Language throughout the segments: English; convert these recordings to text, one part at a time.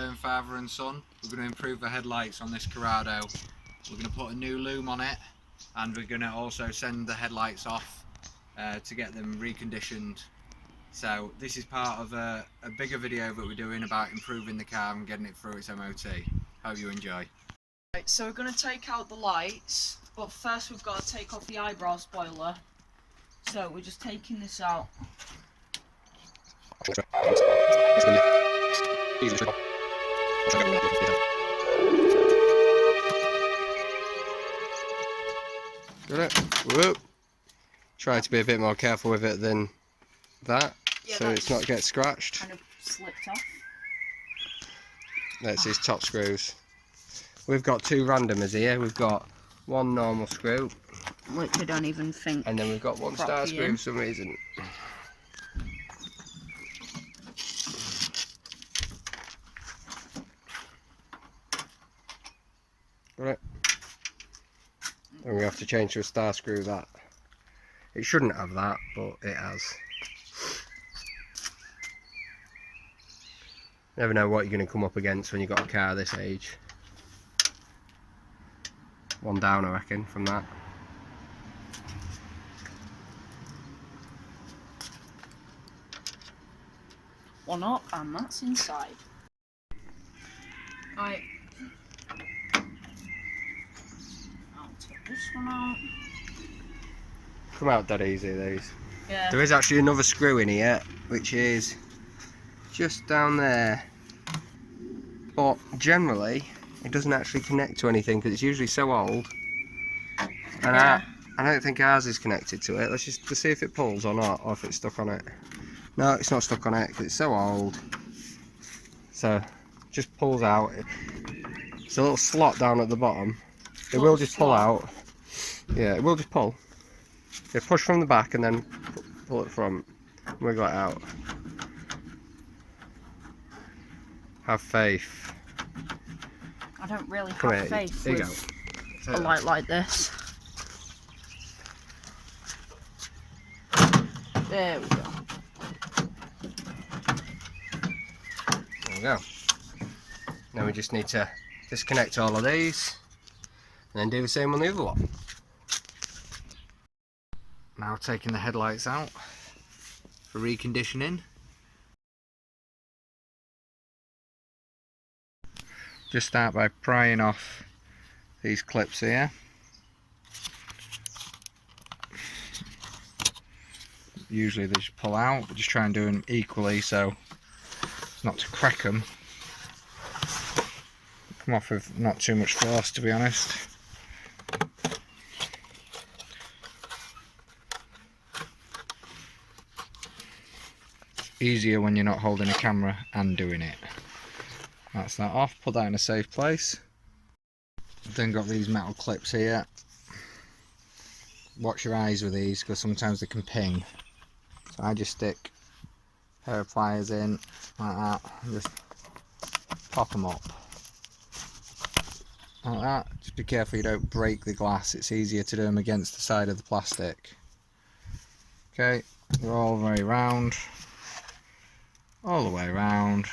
concerned father and son. We're going to improve the headlights on this Corrado. We're going to put a new loom on it, and we're going to also send the headlights off to get them reconditioned. So this is part of a bigger video that we're doing about improving the car and getting it through its MOT. Hope you enjoy. Right, so we're going to take out the lights, but first we've got to take off the eyebrow spoiler. So we're just taking this out. Got it? Whoop. Try to be a bit more careful with it than that, so it's not get scratched. Kind of slipped off. That's his top screws. We've got two randomers here. We've got one normal screw, which I don't even think. And then we've got one star screw for some reason. Got it? And we have to change to a star screw that. It shouldn't have that, but it has. Never know what you're going to come up against when you've got a car this age. One down, I reckon, from that. One up, and that's inside. Right. I'll take this one out. Come out dead easy, these. Yeah. There is actually another screw in here, which is just down there. But generally, it doesn't actually connect to anything because it's usually so old. And yeah. I don't think ours is connected to it. Let's just see if it pulls or not, or if it's stuck on it. No, it's not stuck on it because it's so old. So, just pulls out. It's a little slot down at the bottom. It will just pull out. Yeah, it will just pull. You push from the back and then pull it from. Wiggle it out. Have faith. I don't really have faith with a light like this. There we go. There we go. Now we just need to disconnect all of these and then do the same on the other one. Now taking the headlights out for reconditioning. Just start by prying off these clips here. Usually they just pull out, but just try and do them equally so not to crack them. Come off with not too much force, to be honest. It's easier when you're not holding a camera and doing it. That's that off, put that in a safe place. I've then got these metal clips here. Watch your eyes with these because sometimes they can ping. So I just stick a pair of pliers in like that and just pop them up. Like that. Just be careful you don't break the glass, it's easier to do them against the side of the plastic. Okay, they're all very round. All the way around.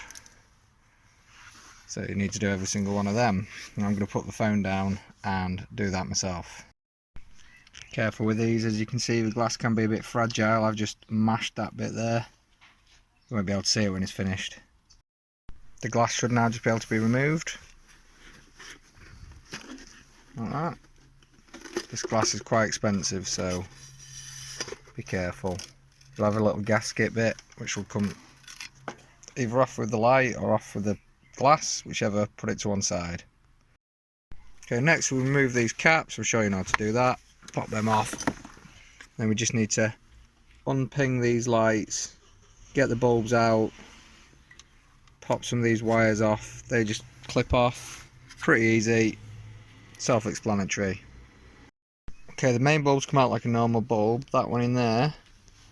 So you need to do every single one of them. And I'm going to put the phone down and do that myself. Careful with these, as you can see the glass can be a bit fragile. I've just mashed that bit there. You won't be able to see it when it's finished. The glass should now just be able to be removed. Like that. This glass is quite expensive, so be careful. You'll have a little gasket bit which will come either off with the light or off with the glass, whichever, put it to one side. Okay, next we'll remove these caps. We'll show you how to do that. Pop them off. Then we just need to unping these lights, get the bulbs out, pop some of these wires off. They just clip off. Pretty easy, self-explanatory. Okay, the main bulbs come out like a normal bulb. That one in there,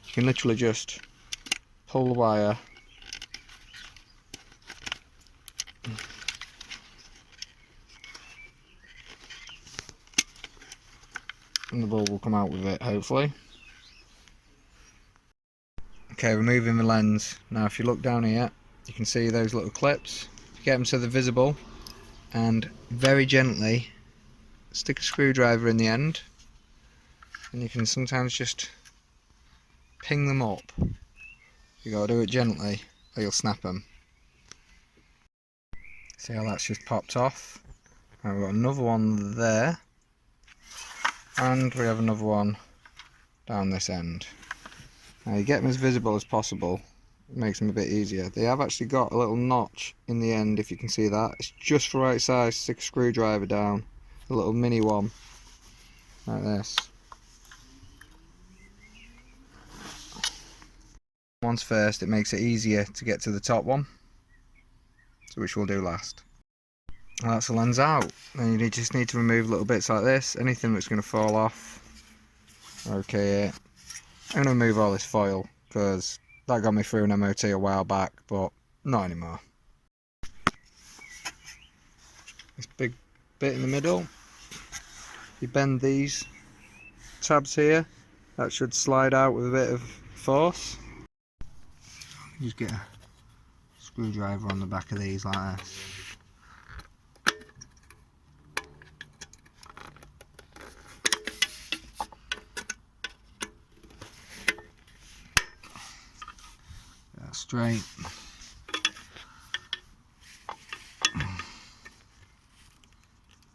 you can literally just pull the wire and the bulb will come out with it, hopefully. Okay, removing the lens. Now if you look down here, you can see those little clips. get them so they're visible, and very gently stick a screwdriver in the end, and you can sometimes just ping them up. You gotta do it gently or you'll snap them. See how that's just popped off? And we've got another one there, and we have another one down this end. Now you get them as visible as possible, it makes them a bit easier. They have actually got a little notch in the end, if you can see that. It's just the right size to stick a screwdriver down, a little mini one, like this. Once first, it makes it easier to get to the top one, so which we'll do last. And that's the lens out. Then you just need to remove little bits like this, anything that's going to fall off. Okay, I'm going to remove all this foil because that got me through an MOT a while back, but not anymore. This big bit in the middle, you bend these tabs here, that should slide out with a bit of force. Just get a screwdriver on the back of these like this. That's straight.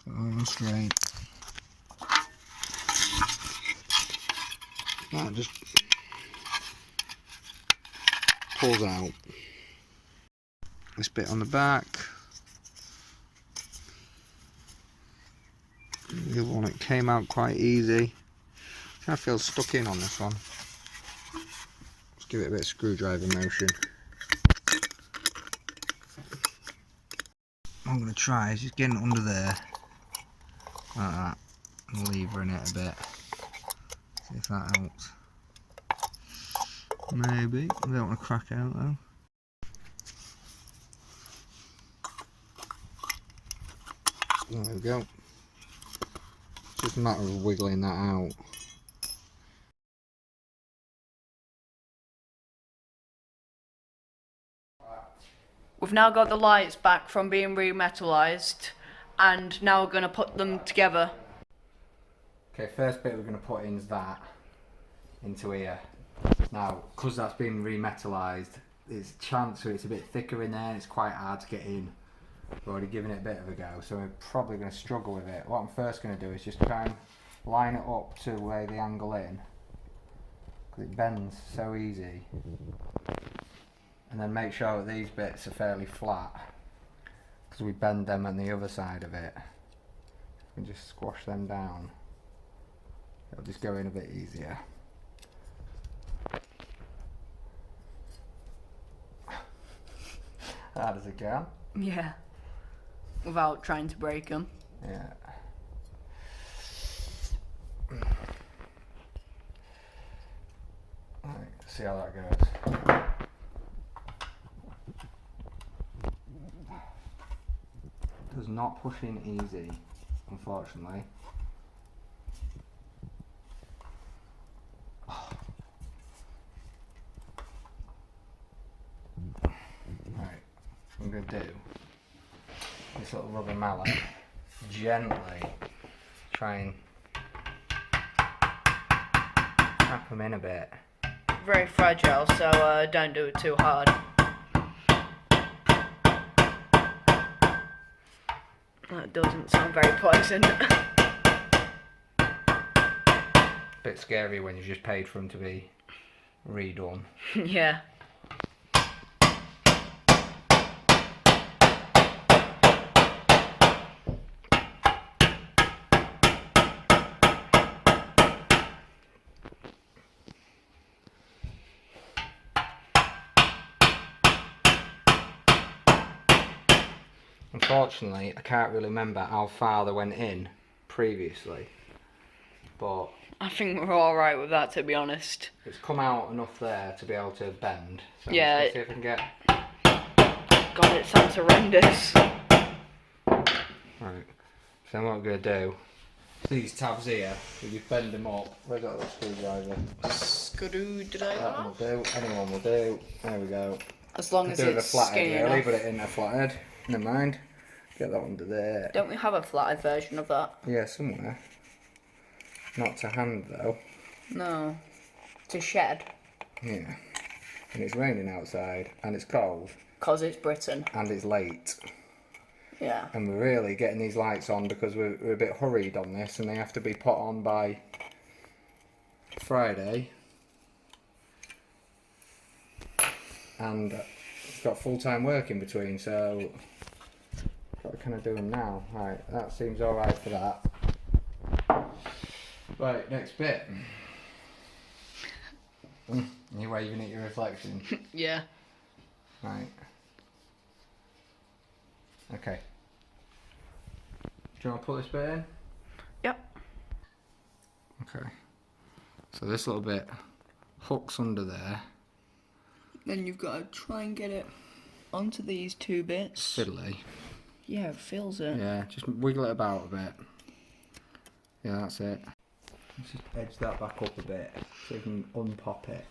All straight. That just pulls out. This bit on the back. The other one, it came out quite easy. I feel stuck in on this one. Let's give it a bit of screwdriver motion. What I'm going to try is just getting it under there, like that, and levering it a bit. See if that helps. Maybe. I don't want to crack out though. There we go. It's just a matter of wiggling that out. We've now got the lights back from being remetallised, and now we're going to put them together. Okay, first bit we're going to put in is that into here. Now, because that's been remetallised, there's a chance it's a bit thicker in there and it's quite hard to get in. We've already given it a bit of a go, so we're probably going to struggle with it. What I'm first going to do is just try and line it up to lay the angle in, because it bends so easy. And then make sure that these bits are fairly flat, because we bend them on the other side of it. We just squash them down. It'll just go in a bit easier. Hard as it can. Yeah. Without trying to break them. Yeah. Right, see how that goes. Does not push in easy, unfortunately. Right, what I'm going to do, this little rubber mallet, gently try and tap them in a bit. Very fragile, so don't do it too hard. That doesn't sound very pleasant. Bit scary when you just paid for them to be redone. Yeah. Unfortunately, I can't really remember how far they went in previously, but I think we're alright with that, to be honest. it's come out enough there to be able to bend. So Yeah. let's see if I can get... God, it sounds horrendous. Right, so what I'm going to do, these tabs here, we just bend them up. Where's that little screwdriver? That will do, anyone will do. There we go. As long as Do it with a it's flathead skinny really, enough. but it isn't a flathead. Never mind. Get that under there. Don't we have a flatted version of that? Yeah, somewhere. Not to hand though. No. To shed. Yeah. And it's raining outside, and it's cold. 'Cause it's Britain. And it's late. Yeah. And we're really getting these lights on because we're a bit hurried on this, and they have to be put on by Friday. And we've got full-time work in between, so what can I do them now? Right, that seems alright for that. Right, next bit. You're waving at your reflection. Yeah. Right. Okay. Do you want to put this bit in? Yep. Okay. So this little bit hooks under there. Then you've got to try and get it onto these two bits. Fiddly. Yeah, it feels it. Yeah, just wiggle it about a bit. Yeah, that's it. Let's just edge that back up a bit so you can unpop it.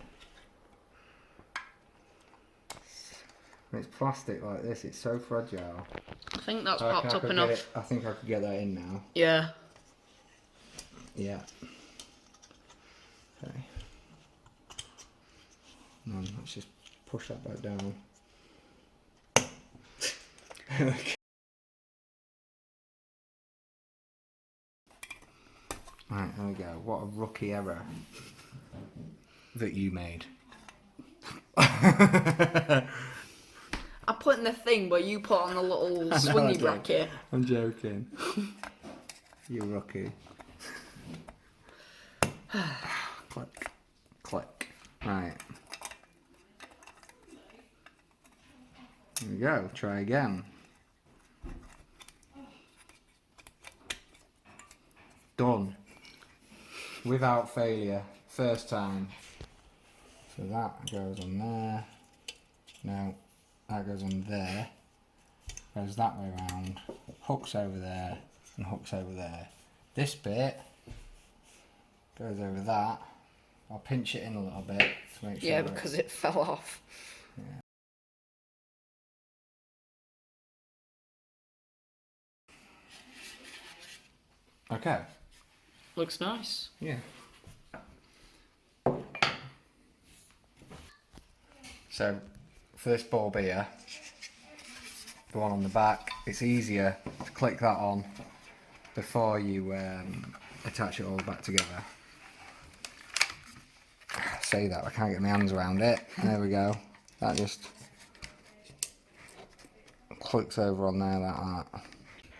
When it's plastic like this, it's so fragile. I think that's I reckon popped I up could enough. get it- I think I could get that in now. Yeah. Yeah. Okay. Let's just push that back down. Right, there we go. What a rookie error that you made. I put in the thing, but you put on the little I swingy did. bracket. I'm joking. You rookie. Click. Click. Right. There we go. Try again. Done. Without failure. First time. So that goes on there. No, that goes on there. Goes that way around. Hooks over there and hooks over there. This bit goes over that. I'll pinch it in a little bit to make sure. Yeah, because it fell off. Okay. Looks nice. Yeah. So, first bulb here, the one on the back, it's easier to click that on before you attach it all back together. I say that, I can't get my hands around it. There we go. That just clicks over on there like that.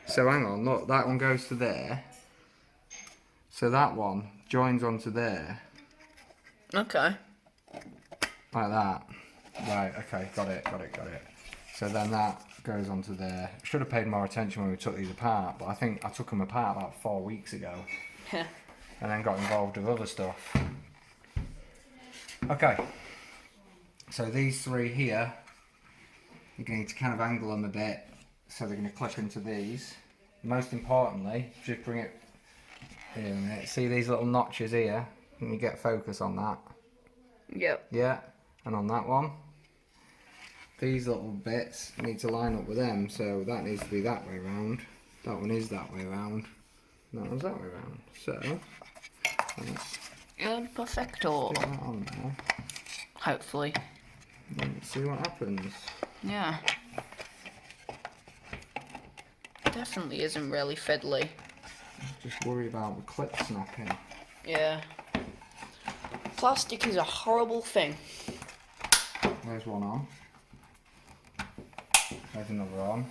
So hang on, look, that one goes to there. So that one joins onto there. Okay. Like that. Right, okay, got it. So then that goes onto there. Should have paid more attention when we took these apart, but I think I took them apart about 4 weeks ago. Yeah. And then got involved with other stuff. Okay. So these three here, you're going to kind of angle them a bit, so they're going to clip into these. Most importantly, just bring it here a minute. See these little notches here? Can you get focus on that? Yep. Yeah, and on that one, these little bits need to line up with them, so that needs to be that way round. That one is that way round. That one's that way round. So, let's Perfecto. stick that on there. Hopefully. And see what happens. Yeah. Definitely isn't really fiddly. Just worry about the clip snapping. Yeah. Plastic is a horrible thing. There's one on. There's another on.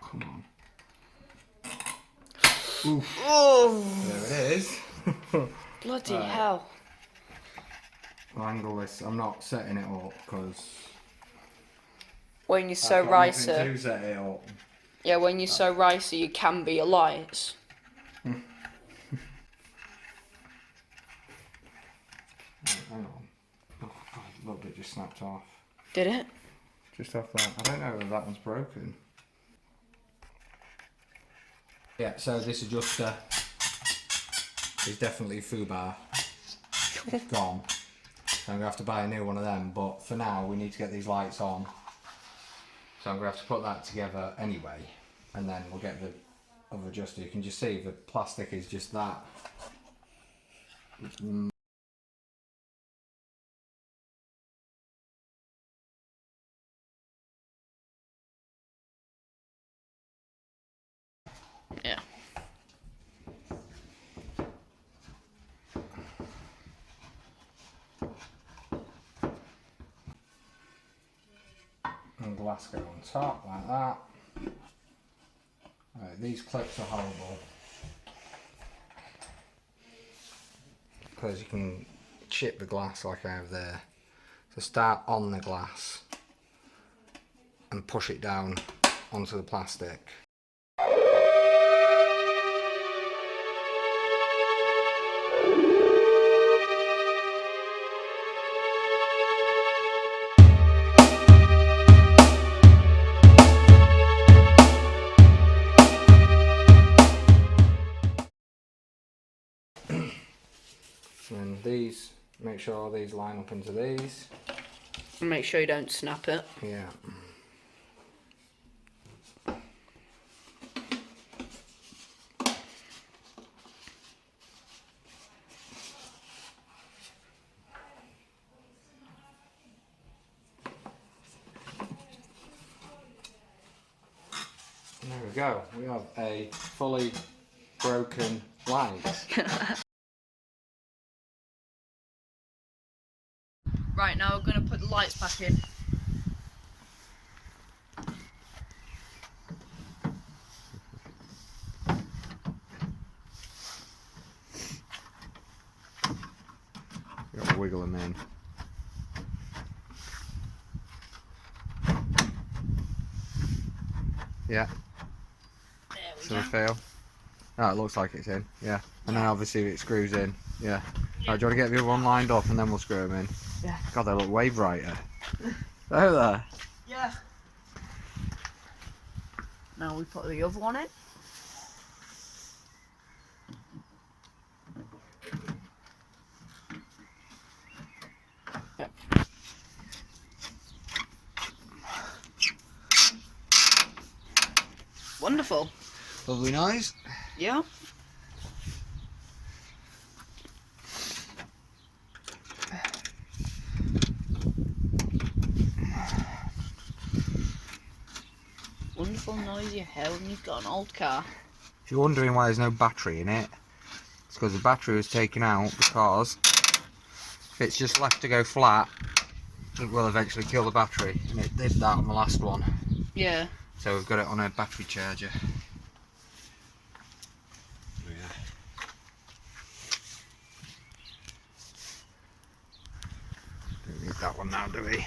Come on. Oof. Oh! There it is. Bloody Right. hell. I'll angle this. I'm not setting it up because When you're so ricer. to set it up. Yeah, when you're so ricer, you can be a light. Hang on. Oh god, look, it just snapped off. Did it? Just off that. I don't know whether that one's broken. Yeah, so this adjuster is definitely foobar. Gone. So I'm going to have to buy a new one of them, but for now we need to get these lights on. So I'm going to have to put that together anyway, and then we'll get the other adjuster. You can just see the plastic is just that. Yeah. And glass go on top like that. Right, these clips are horrible because you can chip the glass like I have there. So start on the glass and push it down onto the plastic. And these, make sure all these line up into these. And make sure you don't snap it. Yeah. And there we go. We have a fully broken light. Right, now we're going to put the lights back in. Got to wiggle them in. Yeah. There we So go. we feel. Oh, it looks like it's in. Yeah. And then obviously it screws in. Yeah. Right, do you want to get the other one lined up and then we'll screw them in? Yeah. God, they look way brighter. Oh there. Yeah. Now we put the other one in. Wonderful. Lovely noise. Yeah. Wonderful noise you hear when you've got an old car. If you're wondering why there's no battery in it, it's because the battery was taken out because if it's just left to go flat, it will eventually kill the battery. And it did that on the last one. Yeah. So we've got it on a battery charger. Don't need that one now, do we?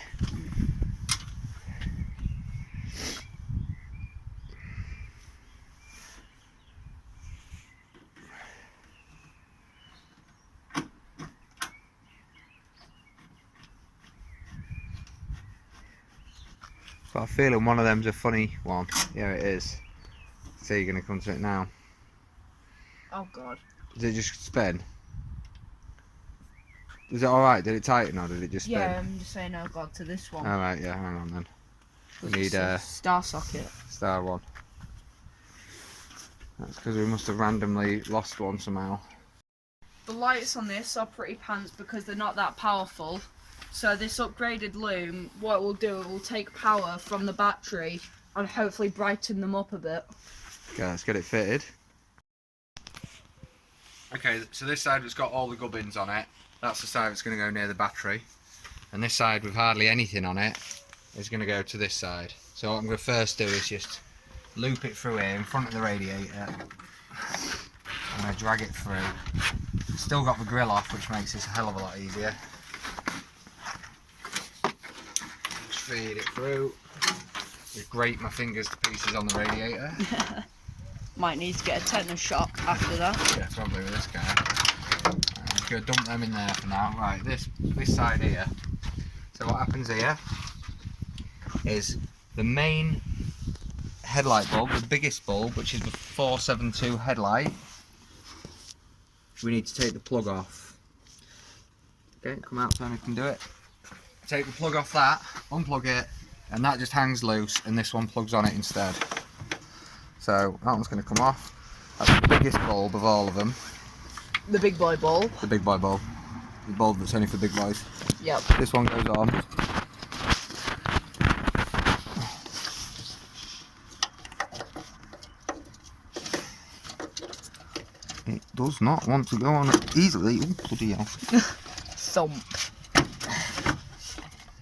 Got a feeling one of them's a funny one. Yeah, it is. So you're going to come to it now. Oh god. Did it just spin? Was it alright? Did it tighten or did it just spin? Yeah, I'm just saying oh god to this one. Alright, yeah, hang on then. We need It's a star socket. star one. That's because we must have randomly lost one somehow. The lights on this are pretty pants because they're not that powerful. So this upgraded Loom, what it will do, it will take power from the battery and hopefully brighten them up a bit. Okay, let's get it fitted. Okay, so this side has got all the gubbins on it. That's the side that's going to go near the battery. And this side with hardly anything on it is going to go to this side. So what I'm going to first do is just loop it through here in front of the radiator. I'm going to drag it through. Still got the grill off, which makes this a hell of a lot easier. Just feed it through. Just grate my fingers to pieces on the radiator. Might need to get a tetanus shot after that. Yeah, probably with this guy. I'm just going to dump them in there for now. Right, this side here. So what happens here is the main headlight bulb, the biggest bulb, which is the 472 headlight. We need to take the plug off. Okay, come out so I can do it. Take the plug off that, unplug it, and that just hangs loose, and this one plugs on it instead. So that one's going to come off. That's the biggest bulb of all of them. The big boy bulb. The big boy bulb. The bulb that's only for big boys. Yep. This one goes on. It does not want to go on easily. Oh, bloody hell. Thump.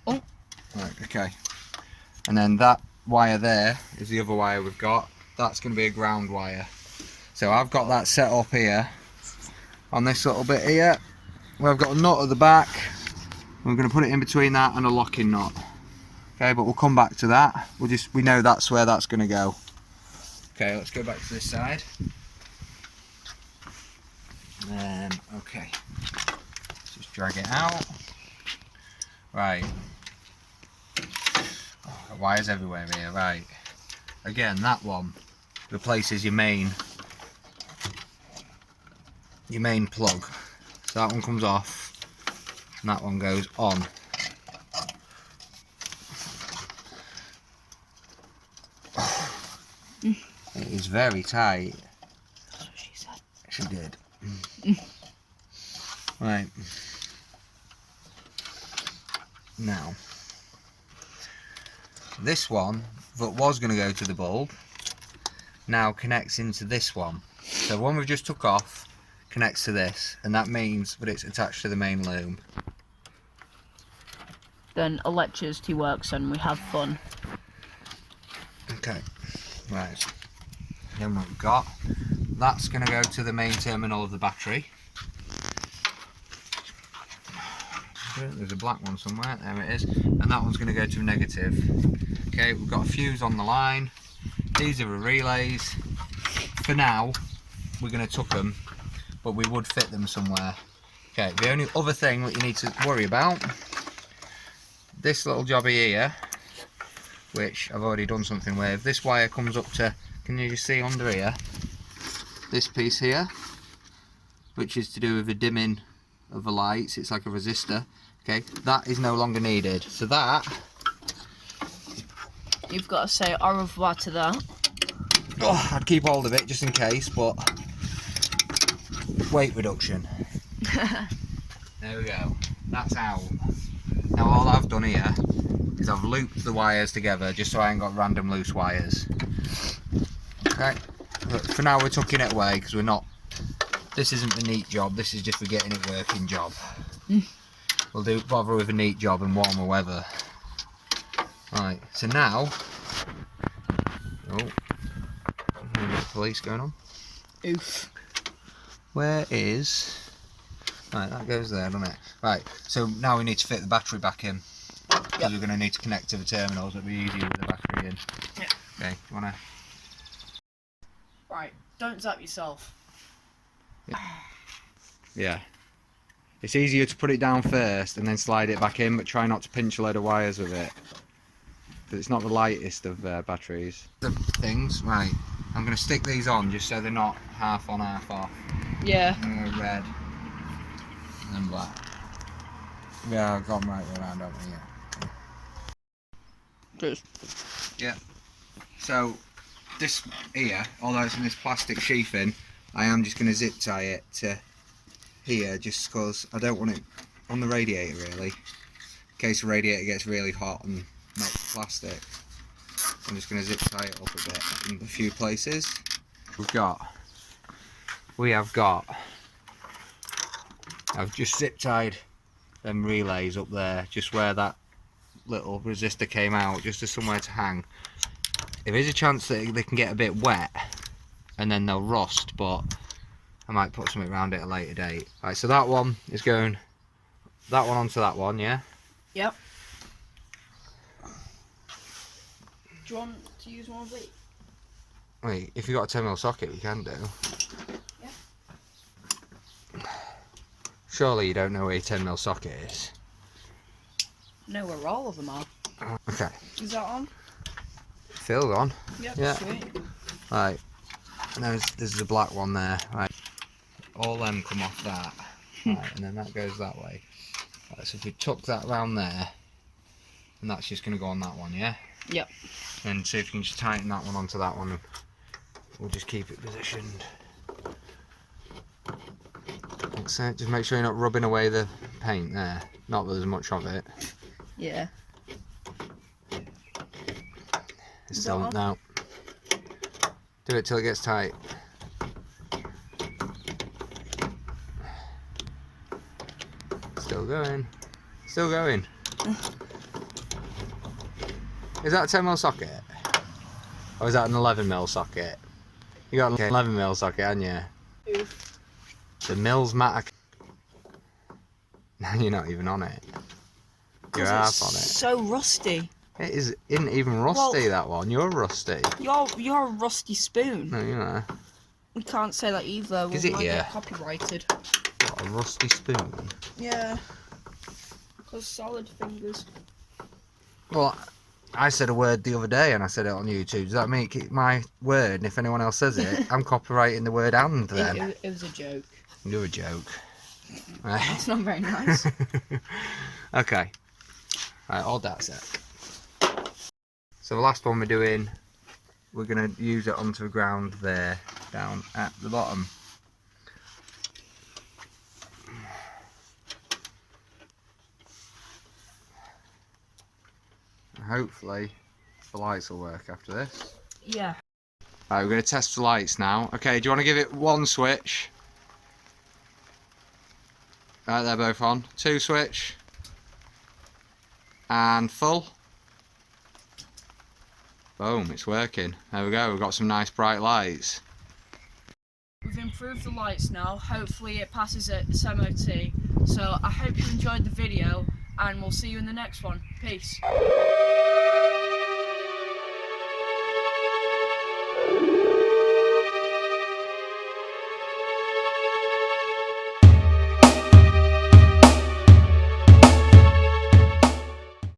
Oh. Right, okay. And then that wire there is the other wire we've got. That's going to be a ground wire. So I've got that set up here on this little bit here where I've got a nut at the back. We're going to put it in between that and a locking nut. Okay, but we'll come back to that. We know that's where that's going to go. Okay, let's go back to this side. Okay, just drag it out. Right. Oh, wires everywhere here. Right. Again, that one replaces your main plug. So that one comes off, and that one goes on. It is very tight. That's what she said. She did. Right. Now, this one that was going to go to the bulb now connects into this one. So the one we've just took off connects to this, and that means that it's attached to the main loom. Then electricity works and we have fun. Okay, right. Then what we've got, that's going to go to the main terminal of the battery. There's a black one somewhere, there it is, and that one's going to go to negative. Okay, we've got a fuse on the line. These are the relays. For now, we're going to tuck them, but we would fit them somewhere. Okay, the only other thing that you need to worry about, this little jobby here, which I've already done something with. This wire comes up to, can you just see under here, this piece here, which is to do with the dimming of the lights. It's like a resistor. Okay, that is no longer needed. So that, You've got to say au revoir to that. oh, I'd keep hold of it just in case, but weight reduction. There we go. That's out. Now all I've done here is I've looped the wires together just so I ain't got random loose wires. Okay, but for now we're tucking it away because we're not, this isn't a neat job, this is just a getting it working job. We'll bother with a neat job in warmer weather. Right, so now, oh, the police going on. Oof. Where is, right, that goes there, doesn't it? Right, so now we need to fit the battery back in. Because we're going to need to connect to the terminals. It'll be easier with the battery in. Yeah. Okay, you want to? Right, don't zap yourself. Yeah. It's easier to put it down first and then slide it back in, but try not to pinch a load of wires with it. Because it's not the lightest of batteries. The things, right, I'm going to stick these on just so they're not half on, half off. Yeah. Red and then black. Yeah, I've got them right around, haven't I? Yeah. Good. Yeah. So this here, although it's in this plastic sheathing, I am just going to zip tie it to here just because I don't want it on the radiator really. In case the radiator gets really hot and melts the plastic. I'm just going to zip tie it up a bit in a few places. We have got, I've just zip tied them relays up there, just where that little resistor came out, just as somewhere to hang. There is a chance that they can get a bit wet and then they'll rust, but I might put something around it at a later date. Right, so that one is going, that one onto that one, yeah? Yep. Do you want to use one of these? Wait, if you've got a 10mm socket, you can do. Yeah. Surely you don't know where your 10mm socket is. Know where all of them are. Okay. Is that on? Filled on. Yep. Yeah. Sweet. Right. And there's a black one there. Right. All them come off that. Right, and then that goes that way. So if we tuck that round there, and that's just going to go on that one, yeah? Yep. And see if you can just tighten that one onto that one. We'll just keep it positioned. That's it. Just make sure you're not rubbing away the paint there. Not that there's much of it. Yeah. It's still no. Do it till it gets tight. Still going. Still going. Is that a 10mm socket? Or is that an 11mm socket? You got an 11mm socket, haven't you? Oof. The mils matter. You're not even on it. You're half on it. So rusty. It isn't even rusty, that one. You're rusty. You're a rusty spoon. No, you know. We can't say that either. Is We it, might yeah? get copyrighted. What, a rusty spoon? Yeah. Because solid fingers. Well, I said a word the other day and I said it on YouTube. Does that make it my word? And if anyone else says it, I'm copyrighting the word "and" then. It was a joke. You're a joke. Right. That's not very nice. Okay. Right, hold that a sec. So the last one we're doing, we're going to use it onto the ground there, down at the bottom. Hopefully the lights will work after this. Yeah. Right, we're going to test the lights now. Okay, do you want to give it one switch? Right, they're both on. Two switch. And full. Boom, it's working. There we go, we've got some nice bright lights. We've improved the lights now. Hopefully it passes at this MOT. So I hope you enjoyed the video and we'll see you in the next one. Peace.